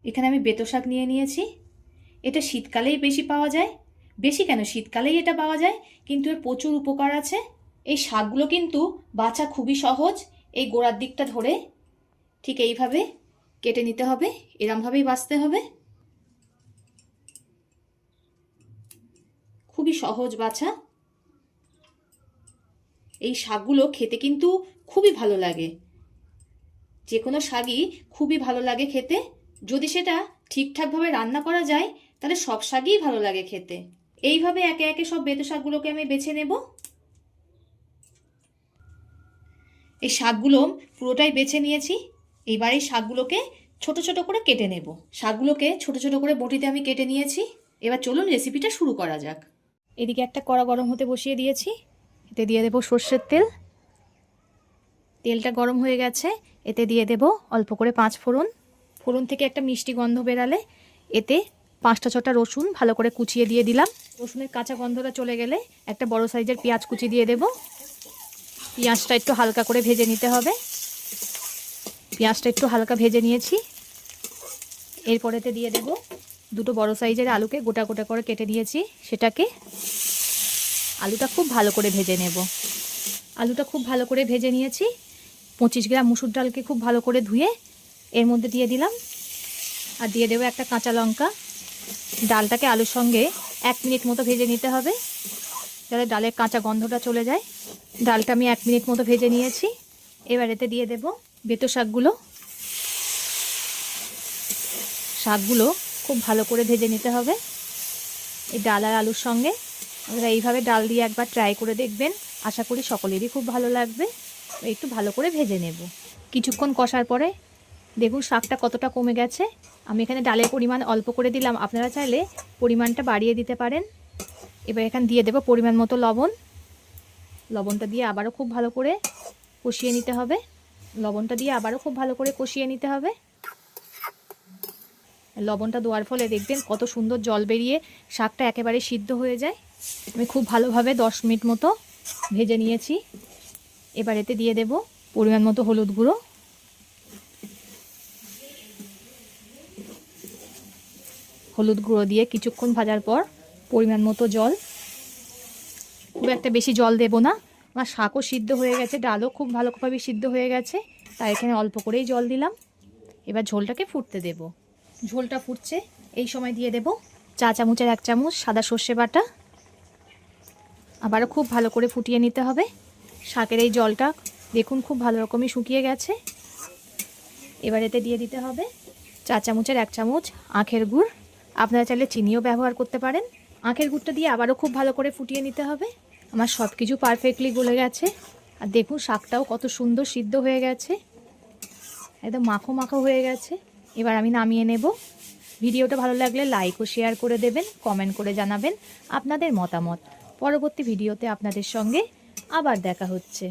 এখানে আমি বেতো শাক নিয়ে নিয়েছি। এটা শীতকালেই বেশি পাওয়া যায়। বেশি কেন, শীতকালেই এটা পাওয়া যায়, কিন্তু এর প্রচুর উপকার আছে। এই শাকগুলো কিন্তু বাছা খুবই সহজ। এই গোড়ার দিকটা ধরে ঠিক এইভাবে কেটে নিতে হবে, এরমভাবেই বাছতে হবে। খুবই সহজ বাছা। এই শাকগুলো খেতে কিন্তু খুবই ভালো লাগে। যে কোনো শাকই খুবই ভালো লাগে খেতে। যদি সেটা ঠিকঠাকভাবে রান্না করা যায় তাহলে সব শাকই ভালো লাগে খেতে। এইভাবে একে একে সব বেতো শাকগুলোকে আমি বেছে নেব। এই শাকগুলো পুরোটাই বেছে নিয়েছি। এইবার এই শাকগুলোকে ছোট ছোট করে কেটে নেব। শাকগুলোকে ছোট ছোট করে বটিতে আমি কেটে নিয়েছি। এবার চলুন রেসিপিটা শুরু করা যাক। এদিকে একটা কড়া গরম হতে বসিয়ে দিয়েছি। এতে দিয়ে দেব সর্ষের তেল। তেলটা গরম হয়ে গেছে। এতে দিয়ে দেব অল্প করে 5 ফোড়ন। ফোড়ন থেকে একটা মিষ্টি গন্ধ বেরালে এতে 5টা 6টা রসুন ভালো করে কুচিয়ে দিয়ে দিলাম। রসুনের কাঁচা গন্ধটা চলে গেলে একটা বড় সাইজের পেঁয়াজ কুচি দিয়ে দেব। পেঁয়াজটা একটু হালকা করে ভেজে নিতে হবে। পেঁয়াজটা একটু হালকা ভেজে নিয়েছি। এরপরেতে দিয়ে দেব দুটো বড় সাইজের আলুকে গোটা গোটা করে কেটে নিয়েছি সেটাকে। আলুটা খুব ভালো করে ভেজে নেব। আলুটা খুব ভালো করে ভেজে নিয়েছি। 25 গ্রাম মুসুর ডালকে খুব ভালো করে ধুয়ে এর মধ্যে দিয়ে দিলাম। আর দিয়ে দেবো একটা কাঁচা লঙ্কা। ডালটাকে আলুর সঙ্গে 1 মিনিট মতো ভেজে নিতে হবে, যাতে ডালের কাঁচা গন্ধটা চলে যায়। ডালটা আমি 1 মিনিট মতো ভেজে নিয়েছি। এবার এতে দিয়ে দেব বেতো শাকগুলো। শাকগুলো খুব ভালো করে ভেজে নিতে হবে এই ডাল আর আলুর সঙ্গে। আপনারা এইভাবে ডাল দিয়ে একবার ট্রাই করে দেখবেন, আশা করি সকলেরই খুব ভালো লাগবে। একটু ভালো করে ভেজে নেব। কিছুক্ষণ কষার পরে দেখুন শাকটা কতটা কমে গেছে। আমি এখানে ডালের পরিমাণ অল্প করে দিলাম, আপনারা চাইলে পরিমাণটা বাড়িয়ে দিতে পারেন। এবার এখানে দিয়ে দেব পরিমাণ মতো লবণ। লবণটা দিয়ে আবারও খুব ভালো করে কষিয়ে নিতে হবে। লবণটা দিয়ে আবারও খুব ভালো করে কষিয়ে নিতে হবে। লবণটা দেওয়ার ফলে দেখবেন কত সুন্দর জল বেরিয়ে শাকটা একেবারে সিদ্ধ হয়ে যায়। আমি খুব ভালোভাবে 10 মিনিট মতো ভেজে নিয়েছি। এবার এতে দিয়ে দেব পরিমাণ মতো হলুদ গুঁড়ো। হলুদ গুঁড়ো দিয়ে কিছুক্ষণ ভাজার পর পরিমাণ মতো জল। খুব একটা বেশি জল দেব না, আমার শাকও সিদ্ধ হয়ে গেছে, ডালও খুব ভালোভাবে সিদ্ধ হয়ে গেছে, তাই এখানে অল্প করেই জল দিলাম। এবার ঝোলটাকে ফুটতে দেব। ঝোলটা ফুটছে, এই সময় দিয়ে দেব চা চামচের 1 চামচ সাদা সর্ষে বাটা। আবারও খুব ভালো করে ফুটিয়ে নিতে হবে। শাকের এই জলটা দেখুন খুব ভালো রকমই শুকিয়ে গেছে। এবার এতে দিয়ে দিতে হবে চা চামচের 1 চামচ আখের গুড়। আপনারা চাইলে চিনিও ব্যবহার করতে পারেন। আখের গুড়টা দিয়ে আবারও খুব ভালো করে ফুটিয়ে নিতে হবে। আমার সব কিছু পারফেক্টলি গলে গেছে। আর দেখুন শাকটাও কত সুন্দর সিদ্ধ হয়ে গেছে, একদম মাখো মাখো হয়ে গেছে। এবার আমি নামিয়ে নেব। ভিডিওটা ভালো লাগলে লাইক ও শেয়ার করে দেবেন, কমেন্ট করে জানাবেন আপনাদের মতামত। পরবর্তী ভিডিওতে আপনাদের সঙ্গে আবার দেখা হচ্ছে।